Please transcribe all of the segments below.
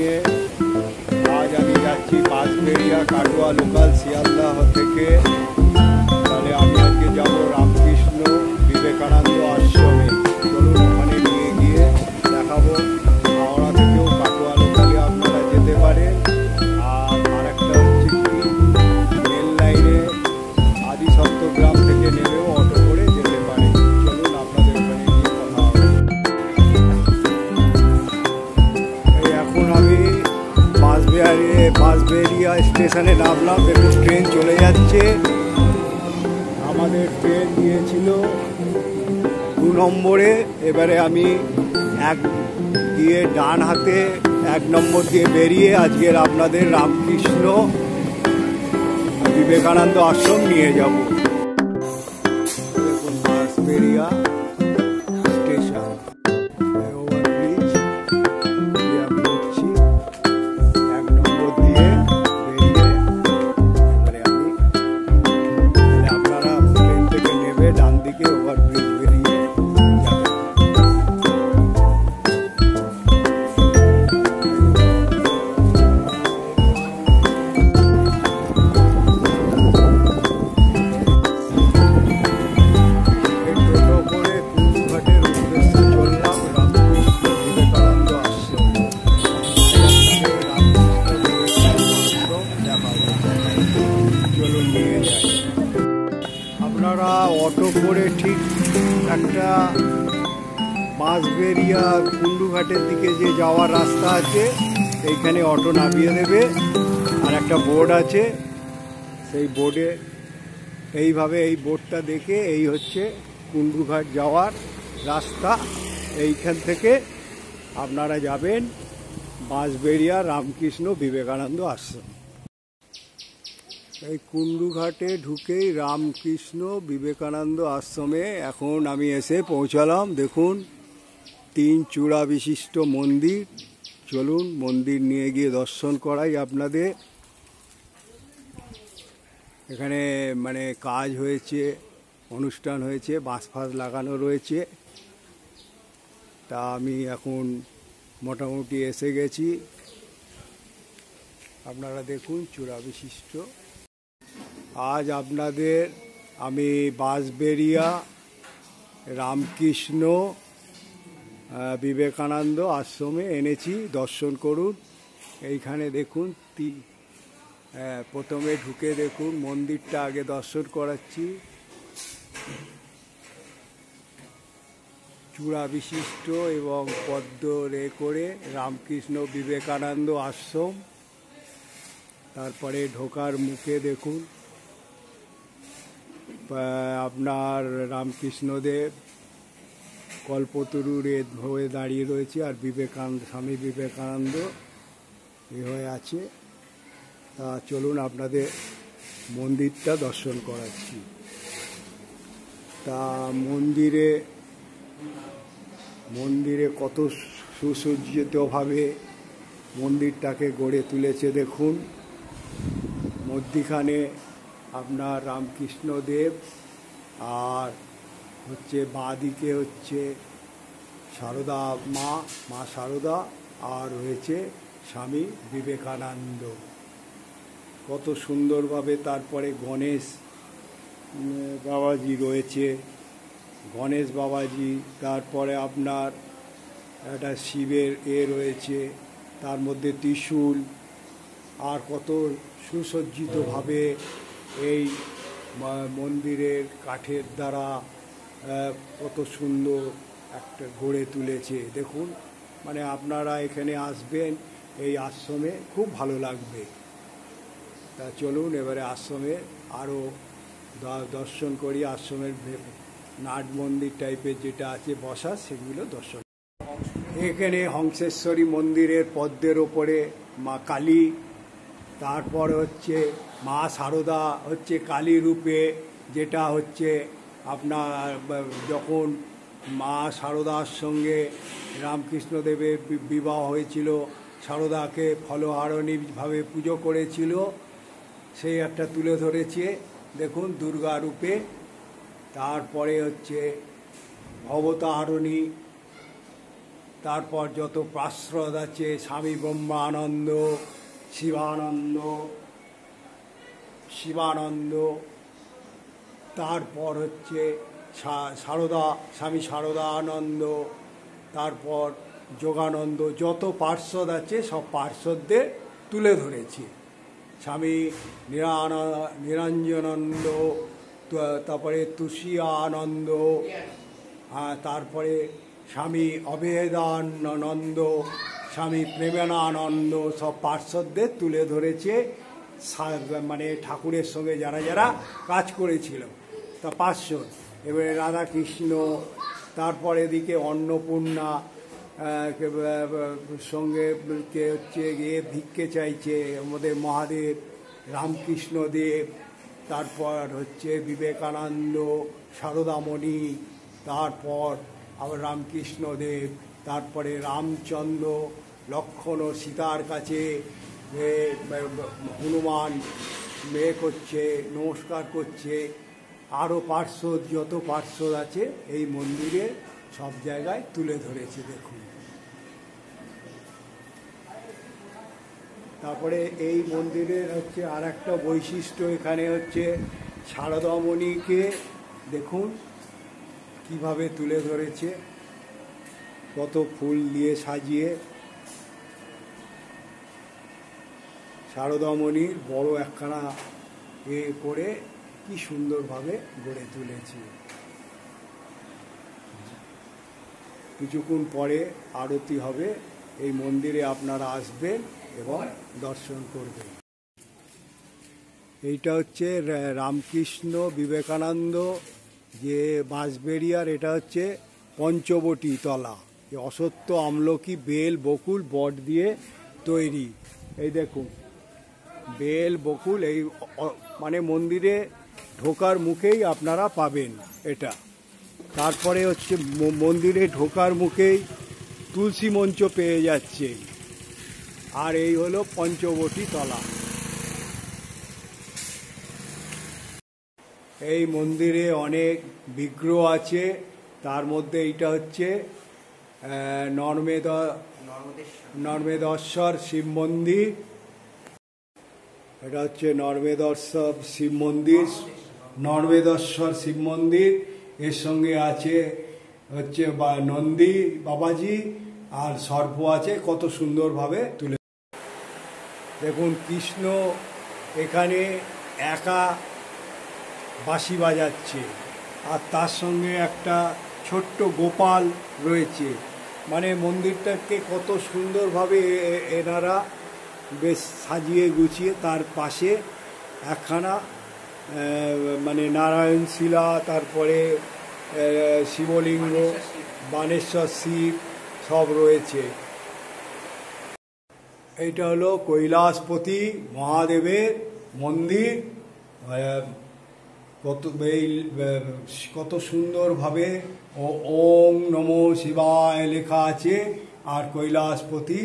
নিয়ে আজ আমি যাচ্ছি বাঁশবেড়িয়া কাটোয়া লোকাল শিয়ালদাহ থেকে। তাহলে আমি আজকে যাব রামকৃষ্ণ বিবেকানন্দ আশ্রমে। চলুন ওখানে নিয়ে গিয়ে দেখাবো। হাওড়া থেকেও কাটোয়া লোকালে আপনারা যেতে পারেন। আর একটা হচ্ছে কি, রেল লাইনে আদি সপ্তগ্রাম থেকে নেমেও অটো করে যেতে পারেন। চলুন আপনাদের ওখানে গিয়ে কথা হবে। এখন আমি বাঁশবেড়িয়া স্টেশনে নামলাম। দেখুন ট্রেন চলে যাচ্ছে। আমাদের ট্রেন দিয়েছিল 2 নম্বরে। এবারে আমি দিয়ে ডান হাতে 1 নম্বর দিয়ে বেরিয়ে আজকের আপনাদের রামকৃষ্ণ বিবেকানন্দ আশ্রম নিয়ে যাব। দেখুন বাঁশবেড়িয়া স্টেশন, ওভারব্রিজ দিয়ে আমি উঠছি। 1 নম্বর দিয়ে বেরিয়ে এবারে আপনারা ট্রেন থেকে নেবে ডান দিকে ওভারব্রিজ বেরিয়ে যাবেন। আপনারা অটো করে ঠিক একটা বাঁশবেড়িয়া কুন্ডুঘাটের দিকে যে যাওয়ার রাস্তা আছে, এইখানে অটো নামিয়ে দেবে। আর একটা বোর্ড আছে, সেই বোর্ডে এইভাবে এই বোর্ডটা দেখে এই হচ্ছে কুন্ডুঘাট যাওয়ার রাস্তা। এইখান থেকে আপনারা যাবেন বাঁশবেড়িয়া রামকৃষ্ণ বিবেকানন্দ আশ্রম। এই কুন্ডুঘাটে ঢুকেই রামকৃষ্ণ বিবেকানন্দ আশ্রমে এখন আমি এসে পৌঁছালাম। দেখুন 3 চূড়া বিশিষ্ট মন্দির। চলুন মন্দির নিয়ে গিয়ে দর্শন করাই আপনাদের। এখানে মানে কাজ হয়েছে, অনুষ্ঠান হয়েছে, বাঁশ ফাঁস লাগানো রয়েছে। তা আমি এখন মোটামুটি এসে গেছি। আপনারা দেখুন চূড়া বিশিষ্ট। আজ আপনাদের আমি বাঁশবেড়িয়া রামকৃষ্ণ বিবেকানন্দ আশ্রমে এনেছি, দর্শন করুন। এইখানে দেখুন প্রথমে ঢুকে দেখুন মন্দিরটা আগে দর্শন করাচ্ছি। চূড়া বিশিষ্ট এবং পদ্ম রে করে রামকৃষ্ণ বিবেকানন্দ আশ্রম। তারপরে ঢোকার মুখে দেখুন আপনার রামকৃষ্ণদেব কল্পতরুর হয়ে দাঁড়িয়ে রয়েছে, আর স্বামী বিবেকানন্দ এ হয়ে আছে। তা চলুন আপনাদের মন্দিরটা দর্শন করাচ্ছি। তা মন্দিরে কত সুসজ্জিতভাবে মন্দিরটাকে গড়ে তুলেছে দেখুন। মধ্যিখানে আপনার রামকৃষ্ণদেব, আর হচ্ছে বাঁদিকে হচ্ছে সারদা মা সারদা, আর রয়েছে স্বামী বিবেকানন্দ। কত সুন্দরভাবে। তারপরে গণেশ বাবাজি রয়েছে, গণেশ বাবাজি। তারপরে আপনার একটা শিবের রয়েছে, তার মধ্যে ত্রিশূল। আর কত সুসজ্জিতভাবে এই মন্দিরের কাঠের দ্বারা কত সুন্দর একটা গড়ে তুলেছে দেখুন। মানে আপনারা এখানে আসবেন, এই আশ্রমে খুব ভালো লাগবে। তা চলুন এবারে আশ্রমে আরও দর্শন করি। আশ্রমের নাট মন্দির টাইপের যেটা আছে বসা, সেগুলো দর্শন। এখানে হংসেশ্বরী মন্দিরের পদ্মের ওপরে মা কালী, তারপর হচ্ছে মা সারদা হচ্ছে কালী রূপে, যেটা হচ্ছে আপনার যখন মা সারদার সঙ্গে রামকৃষ্ণদেবের বিবাহ হয়েছিল, সারদাকে ফলহারিণীভাবে পুজো করেছিল, সেই একটা তুলে ধরেছে দেখুন দুর্গা রূপে। তারপরে হচ্ছে অবতারিণী তারপর যত পার্শ্বদ আছে স্বামী ব্রহ্মানন্দ, শিবানন্দ, শিবানন্দ, তারপর হচ্ছে সারদা, স্বামী সারদানন্দ, তারপর যোগানন্দ, যত পার্শ্বদ আছে সব পার্শ্বদদের তুলে ধরেছি। স্বামী নিরঞ্জনানন্দ, তারপরে তুষিয়ানন্দ, তারপরে স্বামী অভেদানন্দ, স্বামী প্রেমানন্দ, সব পার্শ্বদদের তুলে ধরেছে, মানে ঠাকুরের সঙ্গে যারা যারা কাজ করেছিল তা পার্শ্বদ। এবারে রাধাকৃষ্ণ, তারপর এদিকে অন্নপূর্ণা সঙ্গে হচ্ছে গিয়ে ভিক্ষে চাইছে আমাদের মহাদেব, রামকৃষ্ণদেব, তারপর হচ্ছে বিবেকানন্দ, সারদামণি, তারপর আবার রামকৃষ্ণদেব, তারপরে রামচন্দ্র, লক্ষ্মণ ও সীতার কাছে হনুমান করছে, নমস্কার করছে। আরও পার্শ্বদ, যত পার্শ্বদ আছে এই মন্দিরে সব জায়গায় তুলে ধরেছে দেখুন। তারপরে এই মন্দিরের হচ্ছে আর একটা বৈশিষ্ট্য, এখানে হচ্ছে সারদামণিকে দেখুন কিভাবে তুলে ধরেছে, কত ফুল দিয়ে সাজিয়ে সারদামণির বড় একখানা করে কি সুন্দরভাবে গড়ে তুলেছে। কিছুক্ষণ পরে আরতি হবে, এই মন্দিরে আপনারা আসবেন এবং দর্শন করবেন। এইটা হচ্ছে রামকৃষ্ণ বিবেকানন্দ যে বাঁশবেড়িয়ার, এটা হচ্ছে পঞ্চবটি তলা, অশ্বত্থ, আমলকি, বেল, বকুল, বট দিয়ে তৈরি। এই দেখুন বেল, বকুল, এই মানে মন্দিরে ঢোকার মুখেই আপনারা পাবেন এটা। তারপরে হচ্ছে মন্দিরে ঢোকার মুখেই তুলসী মঞ্চ পেয়ে যাচ্ছে, আর এই হলো পঞ্চবটি তলা। এই মন্দিরে অনেক বিগ্রহ আছে, তার মধ্যে এইটা হচ্ছে নর্মেদেশ্বর শিব মন্দির। এটা হচ্ছে নর্মেদেশ্বর শিব মন্দির, নর্মেদেশ্বর শিব মন্দির। এর সঙ্গে আছে হচ্ছে নন্দী বাবাজি আর সর্প আছে, কত সুন্দরভাবে তুলে। দেখুন কৃষ্ণ এখানে একা বাঁশি বাজাচ্ছে, আর তার সঙ্গে একটা ছোট্ট গোপাল রয়েছে। মানে মন্দিরটাকে কত সুন্দরভাবে এনারা বেশ সাজিয়ে গুছিয়ে, তার পাশে একখানা মানে নারায়ণ শিলা, তারপরে শিবলিঙ্গ, বানেশ্বর শিব সব রয়েছে। এইটা হলো কৈলাসপতি মহাদেবের মন্দির। কত সুন্দরভাবে ওম নমো শিবায় লেখা আছে, আর কৈলাসপতি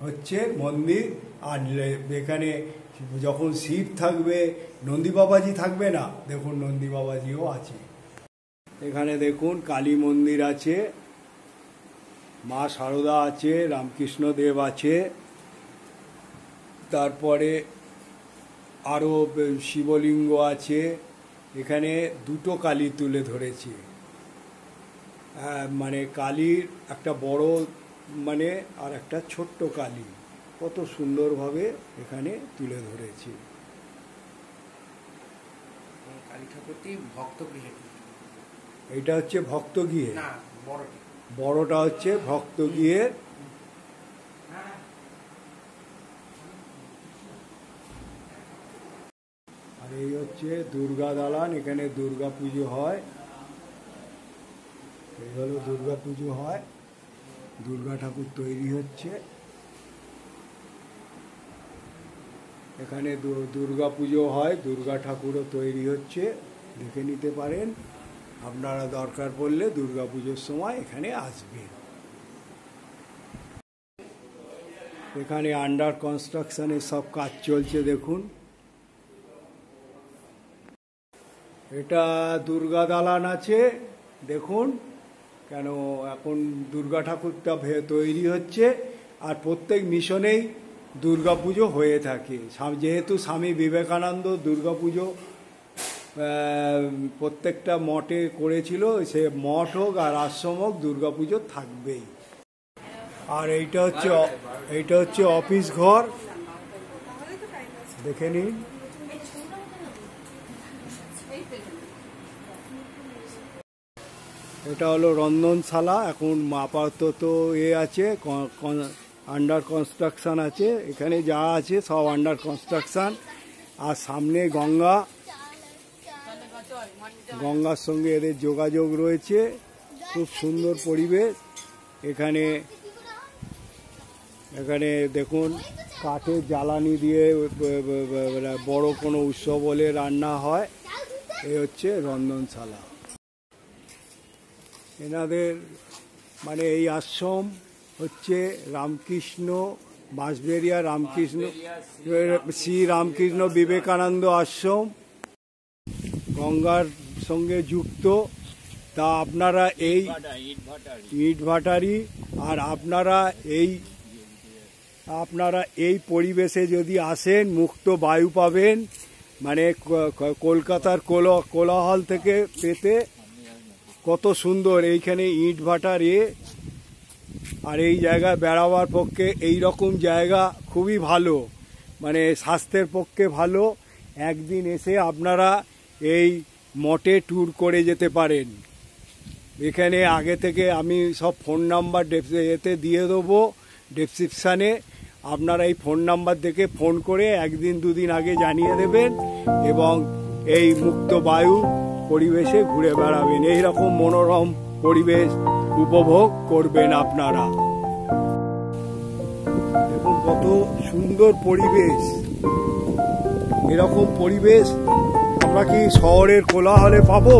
হচ্ছে মন্দির। আর এখানে যখন শিব থাকবে, নন্দী বাবাজি থাকবে না, দেখুন নন্দী বাবাজিও আছে। এখানে দেখুন কালী মন্দির আছে, মা সারদা আছে, রামকৃষ্ণ দেব আছে, তারপরে আরও শিবলিঙ্গ আছে। এখানে দুটো কালী তুলে ধরেছে, মানে কালীর একটা বড় মানে আর একটা ছোট্ট কালী, কত সুন্দরভাবে এখানে তুলে ধরেছে। কালী ঠাকুরটি ভক্তগৃহে, এটা হচ্ছে ভক্তগৃহে, বড়টা হচ্ছে ভক্তগৃহের। আর এই হচ্ছে দুর্গা দালান, এখানে দুর্গা পুজো হয়। এই হলো দুর্গা পুজো হয়, দুর্গা ঠাকুর তৈরি হচ্ছে এখানে। দুর্গা পুজো হয়, দুর্গা ঠাকুরও তৈরি হচ্ছে, দেখে নিতে পারেন আপনারা, দরকার পড়লে দুর্গা পুজোর সময় এখানে আসবেন। এখানে আন্ডার কনস্ট্রাকশনের সব কাজ চলছে দেখুন। এটা দুর্গা দালান আছে দেখুন, কেন এখন দুর্গা ঠাকুরটা তৈরি হচ্ছে, আর প্রত্যেক মিশনেই দুর্গাপুজো হয়ে থাকে। যেহেতু স্বামী বিবেকানন্দ দুর্গাপুজো প্রত্যেকটা মঠে করেছিল, সে মঠ হোক আর আশ্রম হোক দুর্গাপুজো থাকবেই। আর এইটা হচ্ছে অফিস ঘর, দেখে নিন। এটা হলো রন্ধনশালা, এখন আপাতত আছে, আন্ডার কনস্ট্রাকশন আছে। এখানে যা আছে সব আন্ডার কনস্ট্রাকশন। আর সামনে গঙ্গার সঙ্গে এদের যোগাযোগ রয়েছে, খুব সুন্দর পরিবেশ। এখানে দেখুন কাঠের জ্বালানি দিয়ে বড় কোনো উৎসব হলে রান্না হয়। এই হচ্ছে রন্ধনশালা। এনাদের মানে এই আশ্রম হচ্ছে রামকৃষ্ণ বাঁশবেড়িয়া শ্রী রামকৃষ্ণ বিবেকানন্দ আশ্রম, গঙ্গার সঙ্গে যুক্ত। তা আপনারা এই ইটভাটারি, আর আপনারা এই পরিবেশে যদি আসেন মুক্ত বায়ু পাবেন, মানে কলকাতার কোলাহল থেকে পেতে কত সুন্দর এইখানে ইটভাটার আর এই জায়গায় বেড়াবার পক্ষে এই রকম জায়গা খুবই ভালো, মানে স্বাস্থ্যের পক্ষে ভালো। একদিন এসে আপনারা এই মঠে ট্যুর করে যেতে পারেন। এখানে আগে থেকে আমি সব ফোন নাম্বার এতে দিয়ে দেবো ডেসক্রিপশানে, আপনারা এই ফোন নাম্বার দেখে ফোন করে একদিন দুদিন আগে জানিয়ে দেবেন এবং এই মুক্ত বায়ু পরিবেশে ঘুরে বেড়াবেন। এইরকম মনোরম পরিবেশ উপভোগ করবেন আপনারা। দেখুন কত সুন্দর পরিবেশ। এরকম পরিবেশ আমরা কি শহরের কোলাহলে পাবো?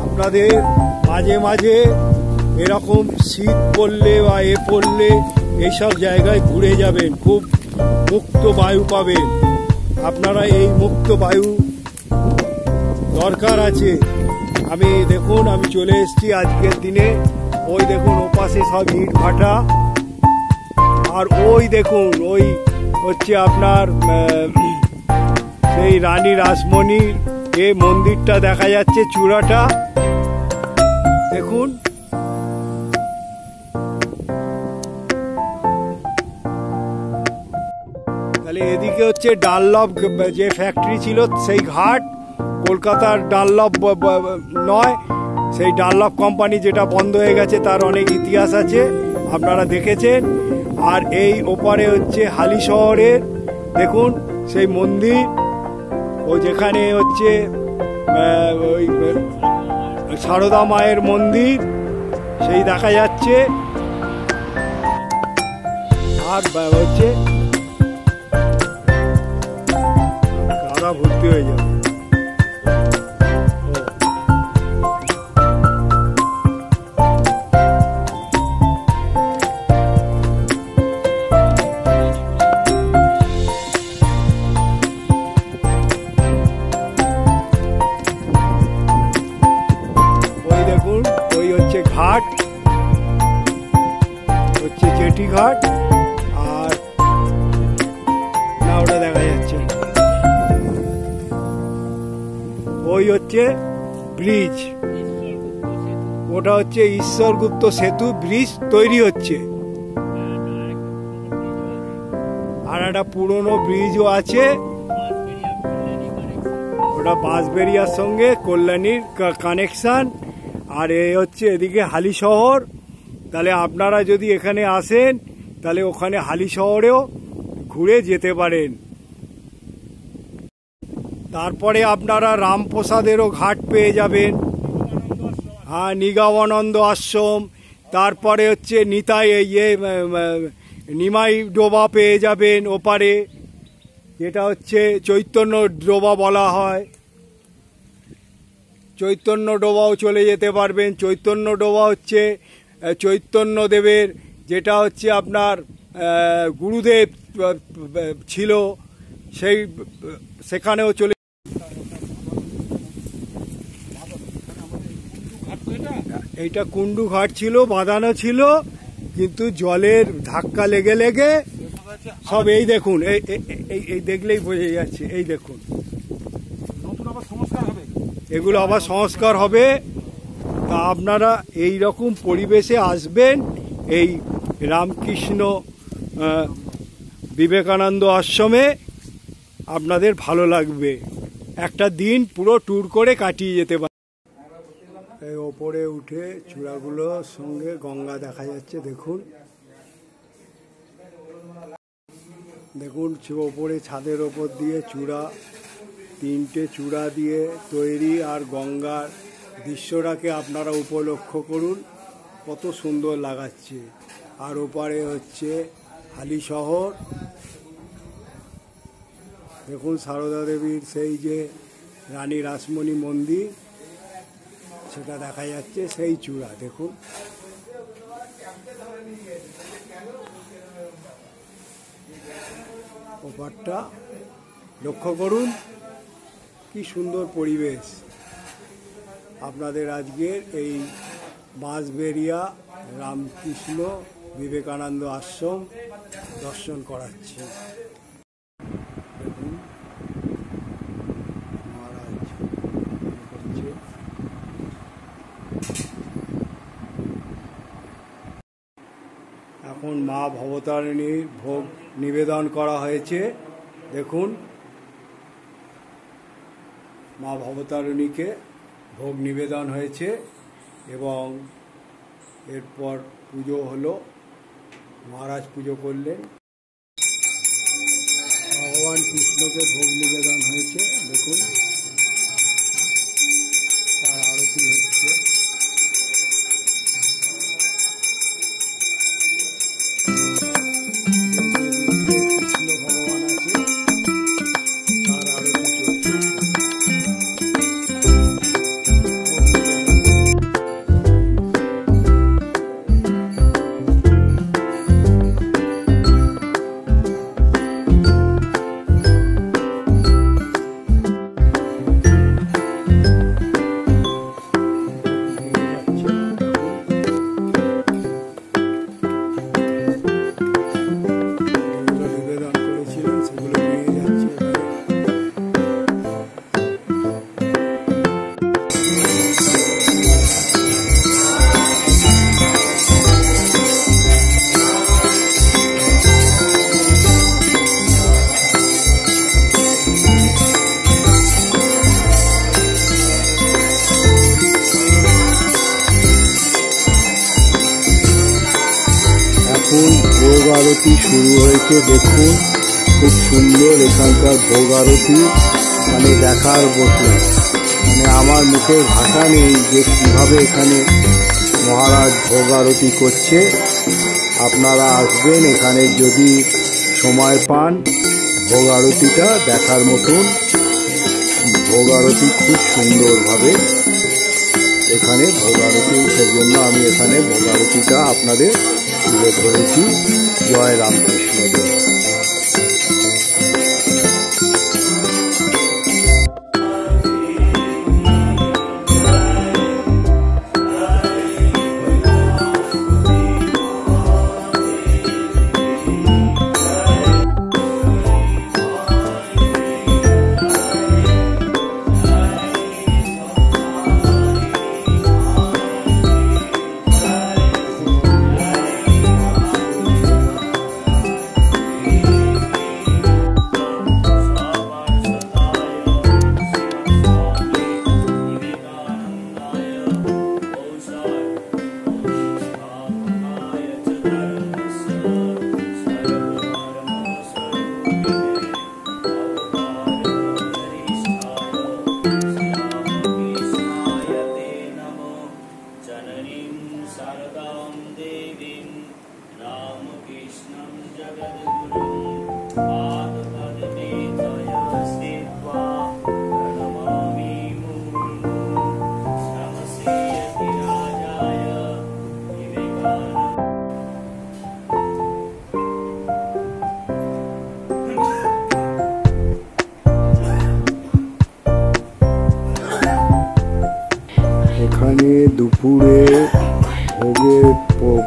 আপনাদের মাঝে মাঝে এরকম শীত পড়লে বা পড়লে এইসব জায়গায় ঘুরে যাবেন, খুব মুক্ত বায়ু পাবেন। আপনারা এই মুক্ত বায়ু দরকার আছে। দেখুন আমি চলে এসেছি আজকের দিনে। ওই দেখুন ওপাশে সব ইট ভাটা, আর ওই দেখুন ওই হচ্ছে আপনার সেই রানী রাসমণির এই মন্দিরটা দেখা যাচ্ছে, চূড়াটা দেখুন। তাহলে এদিকে হচ্ছে ডানলপ যে ফ্যাক্টরি ছিল সেই ঘাট, কলকাতার ডানলপ নয়, সেই ডানলপ কোম্পানি যেটা বন্ধ হয়ে গেছে তার অনেক ইতিহাস আছে, আপনারা দেখেছেন। আর এই ওপারে হচ্ছে হালি শহরের দেখুন সেই মন্দির, ও যেখানে হচ্ছে ওই সারদা মায়ের মন্দির সেই দেখা যাচ্ছে। আর হচ্ছে গাড়া ভর্তি হয়ে যাবে। ঘাট হচ্ছে জেটি ঘাট, আর নাওটা দেখা যাচ্ছে। ওই হচ্ছে ব্রিজ, ওটা হচ্ছে ঈশ্বরগুপ্ত সেতু ব্রিজ তৈরি হচ্ছে। আর একটা পুরনো ব্রিজও আছে, ওটা বাঁশবেড়িয়ার সঙ্গে কল্যাণীর কানেকশন। আর এই হচ্ছে এদিকে হালি শহর। তাহলে আপনারা যদি এখানে আসেন তাহলে ওখানে হালি শহরেও ঘুরে যেতে পারেন। তারপরে আপনারা রামপ্রসাদেরও ঘাট পেয়ে যাবেন, হ্যাঁ, নিগমানন্দ আশ্রম। তারপরে হচ্ছে নিমাই ডোবা পেয়ে যাবেন ওপারে, যেটা হচ্ছে চৈতন্য ডোবা বলা হয়। চৈতন্য ডোবাও চলে যেতে পারবেন। চৈতন্য ডোবা হচ্ছে চৈতন্যদেবের, যেটা হচ্ছে আপনার গুরুদেব ছিল, সেখানেও চলে। এইটা কুন্ডু ঘাট ছিল, বাঁধানো ছিল, কিন্তু জলের ধাক্কা লেগে লেগে সব এই দেখুন, এই দেখলেই বোঝা যাচ্ছে। এই দেখুন, এগুলো আবার সংস্কার হবে। তা আপনারা এই রকম পরিবেশে আসবেন, এই রামকৃষ্ণ বিবেকানন্দ আশ্রমে, আপনাদের ভালো লাগবে। একটা দিন পুরো ট্যুর করে কাটিয়ে যেতে পারে। এই ওপরে উঠে চূড়াগুলোর সঙ্গে গঙ্গা দেখা যাচ্ছে। দেখুন দেখুন, ওপরে ছাদের ওপর দিয়ে চূড়া, 3টে চূড়া দিয়ে তৈরি, আর গঙ্গার দৃশ্যটাকে আপনারা উপলক্ষ করুন, কত সুন্দর লাগাচ্ছে। আর ওপারে হচ্ছে হালি শহর। দেখুন সারদা দেবীর সেই যে রানী রাসমণি মন্দির, সেটা দেখা যাচ্ছে, সেই চূড়া দেখুন। ওপারটা লক্ষ্য করুন, কি সুন্দর পরিবেশ। আপনাদের আজকের এই বাঁশবেড়িয়া রামকৃষ্ণ বিবেকানন্দ আশ্রম দর্শন করাচ্ছি। দেখুন মহারাজ করছে। এখন মা ভবতারিণীর ভোগ নিবেদন করা হয়েছে। দেখুন মা ভবতারিণীকে ভোগ নিবেদন হয়েছে, এবং এরপর পুজো হলো, মহারাজ পুজো করলেন। ভগবান কৃষ্ণকে ভোগ নিবেদন হয়েছে। দেখুন তার আরতি হচ্ছে। কৃষ্ণ ভগবান আছে, তার আরতি চলছে। নিবেদন করেছিলেন সেগুলো নিয়ে যাচ্ছে। এখন ভোগ আরতি শুরু হয়েছে। দেখুন খুব সুন্দর এখানকার ভোগ আরতি, মানে দেখার মতো। মানে আমার মুখের ভাষা নেই যে কিভাবে এখানে মহারাজ ভোগ আরতি করছে। আপনারা আসবেন এখানে যদি সময় পান, ভোগ আরতিটা দেখার মতন। ভোগ আরতি খুব সুন্দরভাবে এখানে ভোগ আরতি, সেজন্য আমি এখানে ভোগ আরতিটা আপনাদের তুলে ধরেছি। জয় রামকৃষ্ণ দেব। এখানে দুপুরে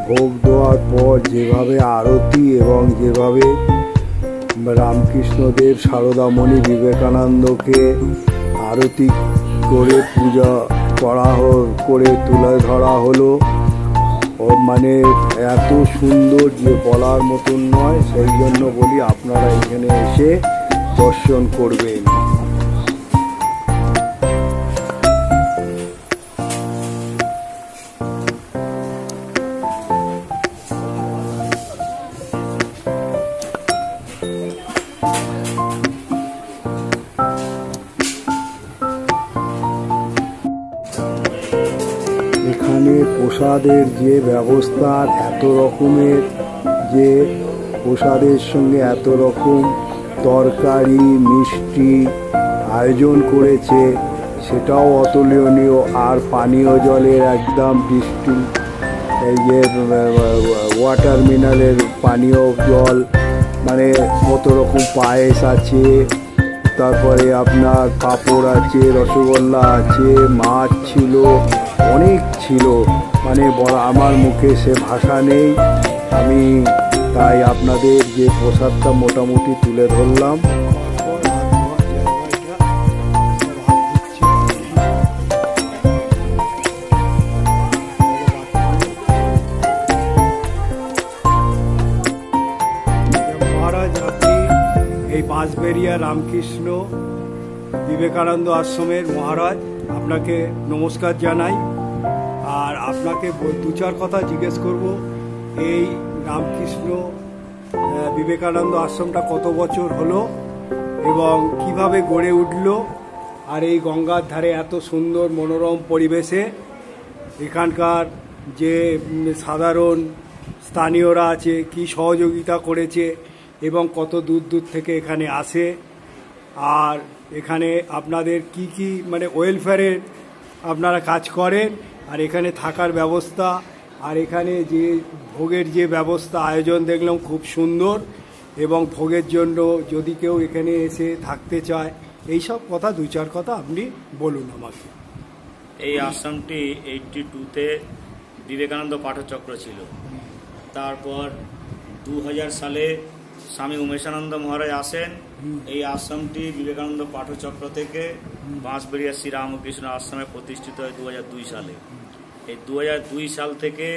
ভোগ দেওয়ার পর যেভাবে আরতি এবং যেভাবে রামকৃষ্ণদেব সারদামণি বিবেকানন্দকে আরতি করে পূজা করে তুলে ধরা হলো, মানে এত সুন্দর যে বলার মতন নয়। সেই জন্য বলি আপনারা এখানে এসে দর্শন করবেন। এখানে প্রসাদের যে ব্যবস্থা, এত রকমের যে প্রসাদের সঙ্গে এত রকম তরকারি মিষ্টি আয়োজন করেছে, সেটাও অতুলনীয়। আর পানীয় জলের একদম এই যে ওয়াটার মিনারেল পানীয় জল, মানে কত রকম পায়েস আছে, তারপরে আপনার পাঁপড় আছে, রসগোল্লা আছে, মাছ ছিল, অনেক ছিল, মানে আমার মুখে সে ভাষা নেই। আমি তাই আপনাদের যে প্রসাদটা মোটামুটি তুলে ধরলাম। মহারাজ, আপনি এই বাঁশবেড়িয়া রামকৃষ্ণ বিবেকানন্দ আশ্রমের মহারাজ, আপনাকে নমস্কার জানাই। আর আপনাকে দু চার কথা জিজ্ঞেস করব। এই রামকৃষ্ণ বিবেকানন্দ আশ্রমটা কত বছর হলো এবং কিভাবে গড়ে উঠল, আর এই গঙ্গার ধারে এত সুন্দর মনোরম পরিবেশে এখানকার যে সাধারণ স্থানীয়রা আছে কি সহযোগিতা করেছে এবং কত দূর দূর থেকে এখানে আসে, আর এখানে আপনাদের কি কি মানে ওয়েলফেয়ারের আপনারা কাজ করেন, আর এখানে থাকার ব্যবস্থা, আর এখানে যে ভোগের যে ব্যবস্থা আয়োজন দেখলাম খুব সুন্দর, এবং ভোগের জন্য যদি কেউ এখানে এসে থাকতে চায়, এই সব কথা দু চার কথা আপনি বলুন আমাকে। এই আশ্রমটি 82-তে বিবেকানন্দ পাঠচক্র ছিল। তারপর 2000 সালে স্বামী উমেশানন্দ মহারাজ আসেন। এই আশ্রমটি বিবেকানন্দ পাঠচক্র থেকে বাঁশবেড়িয়া শ্রী রামকৃষ্ণ আশ্রমে প্রতিষ্ঠিত হয় 2002 সালে। এই 2002 সাল থেকে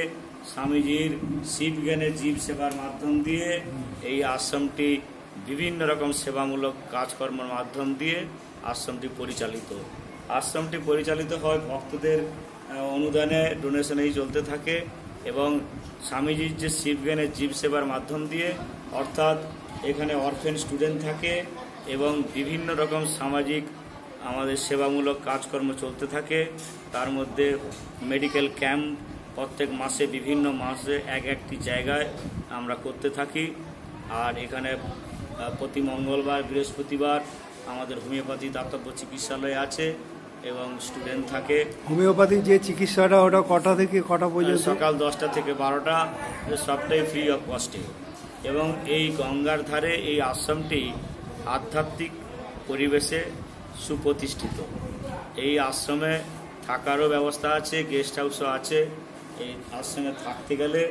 স্বামীজির শিবজ্ঞানের জীব সেবার মাধ্যম দিয়ে এই আশ্রমটি বিভিন্ন রকম সেবামূলক কাজকর্মের মাধ্যম দিয়ে আশ্রমটি পরিচালিত হয় ভক্তদের অনুদানে, ডোনেশনেই চলতে থাকে। এবং স্বামীজির যে শিবজ্ঞানের জীব সেবার মাধ্যম দিয়ে, অর্থাৎ এখানে অরফেন স্টুডেন্ট থাকে এবং বিভিন্ন রকম সামাজিক আমাদের সেবামূলক কাজকর্ম চলতে থাকে। তার মধ্যে মেডিকেল ক্যাম্প প্রত্যেক মাসে বিভিন্ন মাসে একটি জায়গায় আমরা করতে থাকি। আর এখানে প্রতি মঙ্গলবার বৃহস্পতিবার আমাদের হোমিওপ্যাথি দাতব্য চিকিৎসালয় আছে এবং স্টুডেন্ট থাকে। হোমিওপ্যাথি যে চিকিৎসাটা ওটা কটা থেকে কটা পর্যন্ত? সকাল 10টা থেকে 12টা, সবটাই ফ্রি অফ কস্টে। এবং এই গঙ্গার ধারে এই আশ্রমটি আধ্যাত্মিক পরিবেশে সুপ্রতিষ্ঠিত। এই আশ্রমে থাকারও ব্যবস্থা আছে, গেস্ট হাউসও আছে। এই আশ্রমে থাকতে গেলে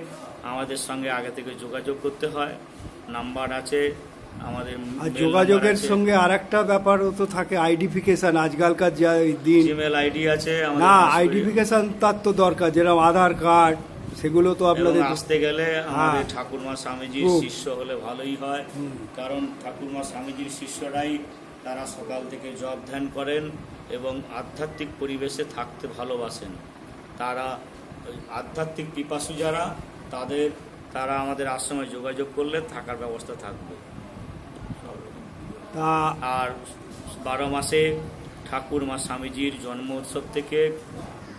আমাদের সঙ্গে আগে থেকে যোগাযোগ করতে হয়, নাম্বার আছে আমাদের। আর যোগাযোগের সঙ্গে আরেকটা ব্যাপারও তো থাকে, আইডেন্টিফিকেশন। আজকালকার যা দিন, জিমেল আইডি আছে না আইডেন্টিফিকেশন তার তো দরকার, যেরকম আধার কার্ড, সেগুলো তো আপনাদের আসতে গেলে আমাদের ঠাকুরমা স্বামীজির শিষ্য হলে ভালোই হয়। কারণ ঠাকুরমা স্বামীজির শিষ্যরাই তারা সকাল থেকে জপ ধ্যান করেন এবং আধ্যাত্মিক পরিবেশে থাকতে ভালোবাসেন। তারা আধ্যাত্মিক পিপাসু যারা, তারা আমাদের আশ্রমে যোগাযোগ করলে থাকার ব্যবস্থা থাকবে। আর 12 মাসে ঠাকুরমা স্বামীজির জন্ম উৎসব থেকে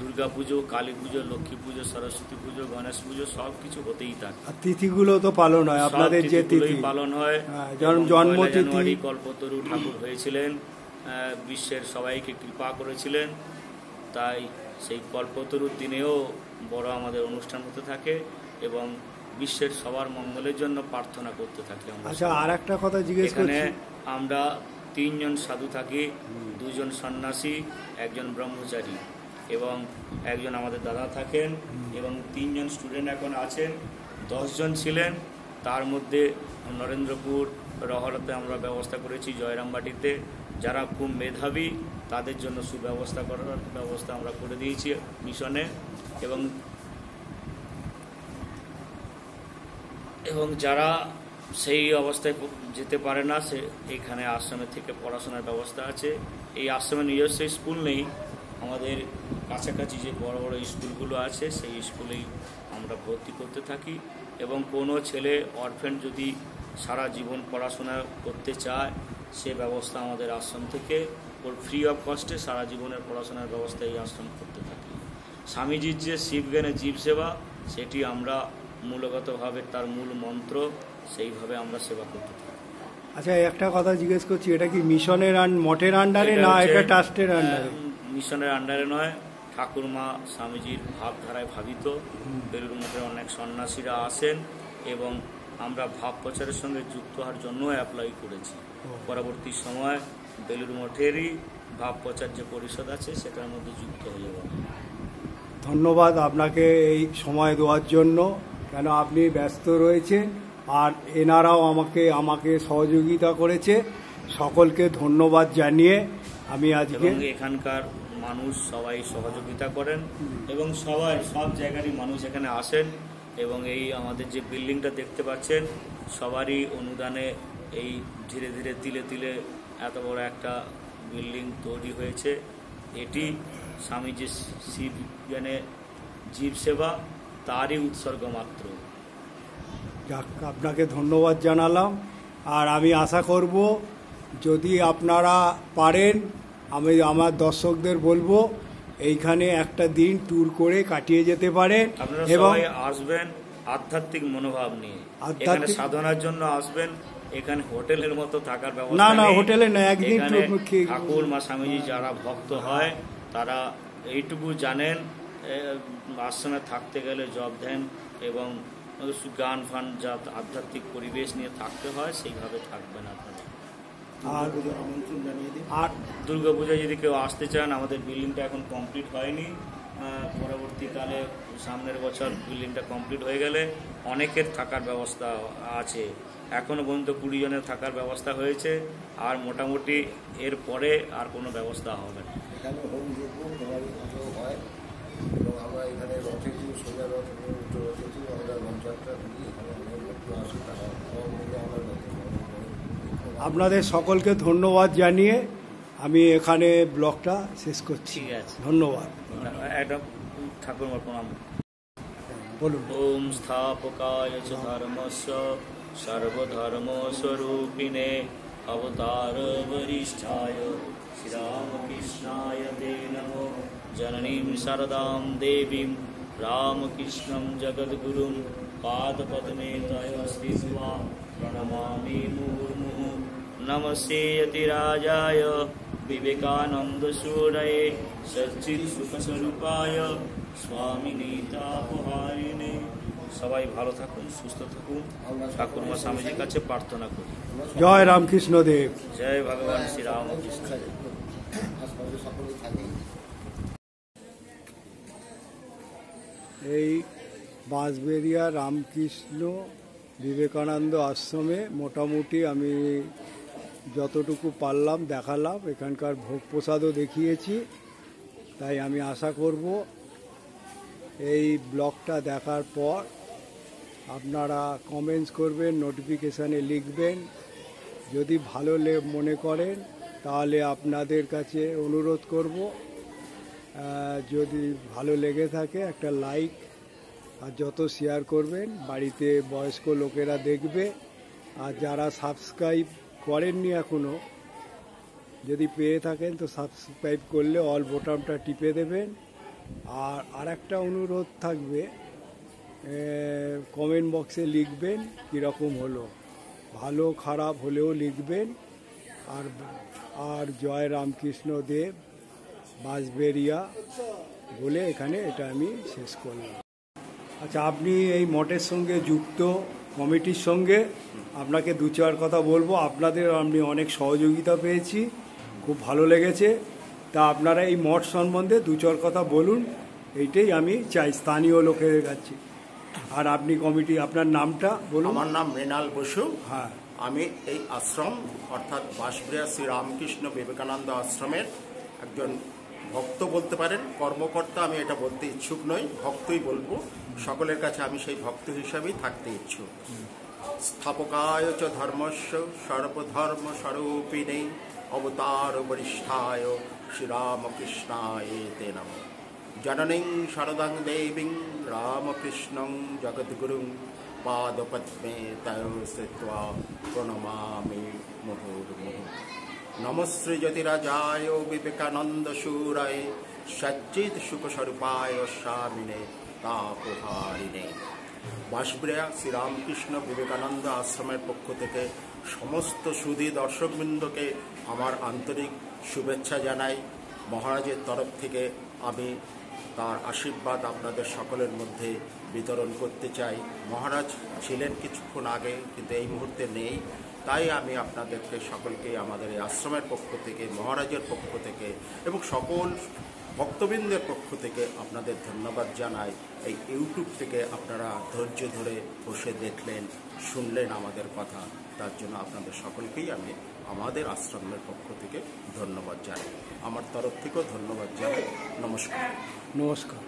দুর্গা পুজো, কালী পুজো, লক্ষ্মী পুজো, সরস্বতী পুজো, গণেশ পুজো সব কিছু হতেই থাকে। তিথিগুলো তো পালন হয় আপনাদের, যে তিথি পালন হয়। জন্মতিথি কল্পতরু ঠাকুর হয়েছিলেন, বিশ্বের সবাইকে কৃপা করেছিলেন, তাই সেই কল্পতরুর দিনেও বড় আমাদের অনুষ্ঠান হতে থাকে এবং বিশ্বের সবার মঙ্গলের জন্য প্রার্থনা করতে থাকি আমরা। আচ্ছা, আর একটা কথা জিজ্ঞেস করছি। আমরা 3 জন সাধু থাকি, 2 জন সন্ন্যাসী, 1 জন ব্রহ্মচারী। এবং একজন আমাদের দাদা থাকেন এবং 3 জন স্টুডেন্ট এখন আছেন। 10 জন ছিলেন, তার মধ্যে নরেন্দ্রপুর রহলাতে আমরা ব্যবস্থা করেছি, জয়রামবাটিতে যারা খুব মেধাবী তাদের জন্য সুব্যবস্থা করার ব্যবস্থা আমরা করে দিয়েছি মিশনে। এবং যারা সেই অবস্থায় যেতে পারে না, সে এখানে আশ্রমের থেকে পড়াশোনার ব্যবস্থা আছে। এই আশ্রমে নিজস্ব স্কুল নেই, আমাদের কাছাকাছি যে বড় বড় স্কুলগুলো আছে সেই স্কুলেই আমরা ভর্তি করতে থাকি। এবং কোনো ছেলে অরফেন যদি সারা জীবন পড়াশোনা করতে চায়, সে ব্যবস্থা আমাদের আশ্রম থেকে ওর ফ্রি অফ কস্টে সারা জীবনের পড়াশোনার ব্যবস্থা এই আশ্রম করতে থাকি। স্বামীজির যে শিবজ্ঞানে জীব সেবা, সেটি আমরা মূলগতভাবে তার মূল মন্ত্র, সেইভাবে আমরা সেবা করতে থাকি। আচ্ছা, একটা কথা জিজ্ঞেস করছি, এটা কি মিশনের মঠের আন্ডারে না এটা ট্রাস্টের আন্ডারে? মিশনের আন্ডারে নয়, ঠাকুরমা স্বামীজির ভাবধারায় ভাবিত। বেলুড় মঠের অনেক সন্ন্যাসীরা আসেন এবং আমরা ভাব প্রচারের সঙ্গে যুক্ত হওয়ার জন্য অ্যাপ্লাই করেছি। পরবর্তী সময় বেলুড় মঠেরই ভাব প্রচার যে পরিষদ আছে সেটার মধ্যে যুক্ত হয়ে যাব। ধন্যবাদ আপনাকে এই সময় দেওয়ার জন্য, কেন আপনি ব্যস্ত রয়েছেন আর এনারাও আমাকে সহযোগিতা করেছে। সকলকে ধন্যবাদ জানিয়ে আমি আজকে এখানকার মানুষ সবাই সহযোগিতা করেন এবং সব জায়গারই মানুষ এখানে আসেন এবং এই আমাদের যে বিল্ডিংটা দেখতে পাচ্ছেন সবারই অনুদানে এই ধীরে ধীরে তিলে তিলে এত বড় একটা বিল্ডিং তৈরি হয়েছে। এটি স্বামীজি শিব জ্ঞানে জীব সেবা তারই উৎসর্গ মাত্র। যাক, আপনাকে ধন্যবাদ জানালাম। আর আমি আশা করব যদি আপনারা পারেন, আমি আমার দর্শকদের বলবো এইখানে একটা দিন ট্যুর করে কাটিয়ে যেতে পারেন এবং আসবেন আধ্যাত্মিক মনোভাব নিয়ে। এখানে সাধনার জন্য আসবেন, এখানে হোটেলের মতো থাকার ব্যবস্থা না, হোটেলে না, একদিন ঠাকুর মা স্বামীজি যারা ভক্ত হয় তারা এইটুকু জানেন, আশ্রমে থাকতে গেলে জপ ধ্যান এবং গান ফান যা আধ্যাত্মিক পরিবেশ নিয়ে থাকতে হয় সেইভাবে থাকবেন আপনারা। আর দুর্গাপূজায় যদি কেউ আসতে চান, আমাদের বিল্ডিংটা এখন কমপ্লিট হয়নি, পরবর্তীকালে সামনের বছর বিল্ডিংটা কমপ্লিট হয়ে গেলে অনেকের থাকার ব্যবস্থা আছে। এখনও পর্যন্ত 20 জনের থাকার ব্যবস্থা হয়েছে, আর মোটামুটি এর পরে আর কোনো ব্যবস্থা হবে না। এখানে হোম হয় এবং আমরা এখানে রথে সোজা রথ রথে আমরা রথযাত্রা করি, আসি তারা আমরা আপনাদের সকলকে ধন্যবাদ জানিয়ে আমি এখানে ব্লগটা শেষ করছি। ঠিক আছে, ধন্যবাদ। একটা ঠাকুরমার প্রণাম বলুন। ওম স্থাপকায় চ ধর্মস্য সর্বধর্মস্বরূপিণে অবতার বরিষ্ঠায় শ্রীরামকৃষ্ণায় তে নমো। জননীম শারদাম দেবীম রামকৃষ্ণম জগদ্গুরুম পাদপদ্মে তয় স্থিত্বা প্রণমামি মুহুর্মুহুঃ। নমস্তে যতিরাজায় বিবেকানন্দসূরয়ে সচ্চিৎসুখস্বরূপায় স্বামিনে তাপহারিণে। সবাই ভালো থাকুন, সুস্থ থাকুন, ঠাকুরমা স্বামীজির কাছে প্রার্থনা করি। জয় রামকৃষ্ণ দেব। জয় ভগবান শ্রী রামকৃষ্ণ। এই বাঁশবেড়িয়া রামকৃষ্ণ বিবেকানন্দ আশ্রমে মোটামুটি আমি যতটুকু পারলাম দেখালাম, এখানকার ভোগ প্রসাদও দেখিয়েছি। তাই আমি আশা করব এই ব্লগটা দেখার পর আপনারা কমেন্টস করবেন, নোটিফিকেশানে লিখবেন। যদি ভালো মনে করেন তাহলে আপনাদের কাছে অনুরোধ করব, যদি ভালো লেগে থাকে একটা লাইক, আর যত শেয়ার করবেন বাড়িতে বয়স্ক লোকেরা দেখবে। আর যারা সাবস্ক্রাইব করেননি এখনও, যদি পেয়ে থাকেন তো সাবস্ক্রাইব করলে অল বোতামটা টিপে দেবেন। আর আরেকটা অনুরোধ থাকবে, কমেন্ট বক্সে লিখবেন কীরকম হলো, ভালো খারাপ হলেও লিখবেন। আর জয় রামকৃষ্ণ দেব বাঁশবেড়িয়া বলে এখানে এটা আমি শেষ করলাম। আচ্ছা, আপনি এই মঠের সঙ্গে যুক্ত, কমিটির সঙ্গে, আপনাকে 2-4 কথা বলবো। আপনাদের আমি অনেক সহযোগিতা পেয়েছি, খুব ভালো লেগেছে। তা আপনারা এই মঠ সম্বন্ধে দু চার কথা বলুন, এইটাই আমি চাই স্থানীয় লোকের কাছে। আর আপনি কমিটি, আপনার নামটা বলুন। আমার নাম মৃণাল বসু। হ্যাঁ, আমি এই আশ্রম অর্থাৎ বাঁশবেড়িয়া শ্রী রামকৃষ্ণ বিবেকানন্দ আশ্রমের একজন ভক্ত বলতে পারেন, কর্মকর্তা আমি এটা বলতে ইচ্ছুক নই, ভক্তই বলবো। সকলের কাছে আমি সেই ভক্ত হিসাবেই থাকতে ইচ্ছুক। স্থাপকায় চ ধর্মস্য সর্বধর্ম স্বরূপিণে অবতার বরিষ্ঠায় শ্রীরামকৃষ্ণায় তে নমঃ। জননীং শরদং দেবীং রামকৃষ্ণং জগদ্গুরুং পাদপদ্মে তয়ো শ্রিত্বা প্রণমামি মুহুর্মুহুঃ। নমস্তে জ্যোতিরাজায় বিবেকানন্দ শূরায় সচ্চিদ সুখস্বরূপায় স্বামিনে তাপহারিণে। বাঁশবেড়িয়া শ্রীরামকৃষ্ণ বিবেকানন্দ আশ্রমের পক্ষ থেকে সমস্ত সুধী দর্শকবৃন্দকে আমার আন্তরিক শুভেচ্ছা জানাই। মহারাজের তরফ থেকে আমি তার আশীর্বাদ আপনাদের সকলের মধ্যে বিতরণ করতে চাই। মহারাজ ছিলেন কিছুক্ষণ আগে, কিন্তু এই মুহূর্তে নেই, তাই আমি আপনাদেরকে সকলকে আমাদের এই আশ্রমের পক্ষ থেকে, মহারাজের পক্ষ থেকে এবং সকল ভক্তবৃন্দের পক্ষ থেকে আপনাদের ধন্যবাদ জানাই। এই ইউটিউব থেকে আপনারা ধৈর্য ধরে বসে দেখলেন, শুনলেন আমাদের কথা, তার জন্য আপনাদের সকলকেই আমি আমাদের আশ্রমের পক্ষ থেকে ধন্যবাদ জানাই। আমার তরফ থেকেও ধন্যবাদ জানাই। নমস্কার। নমস্কার।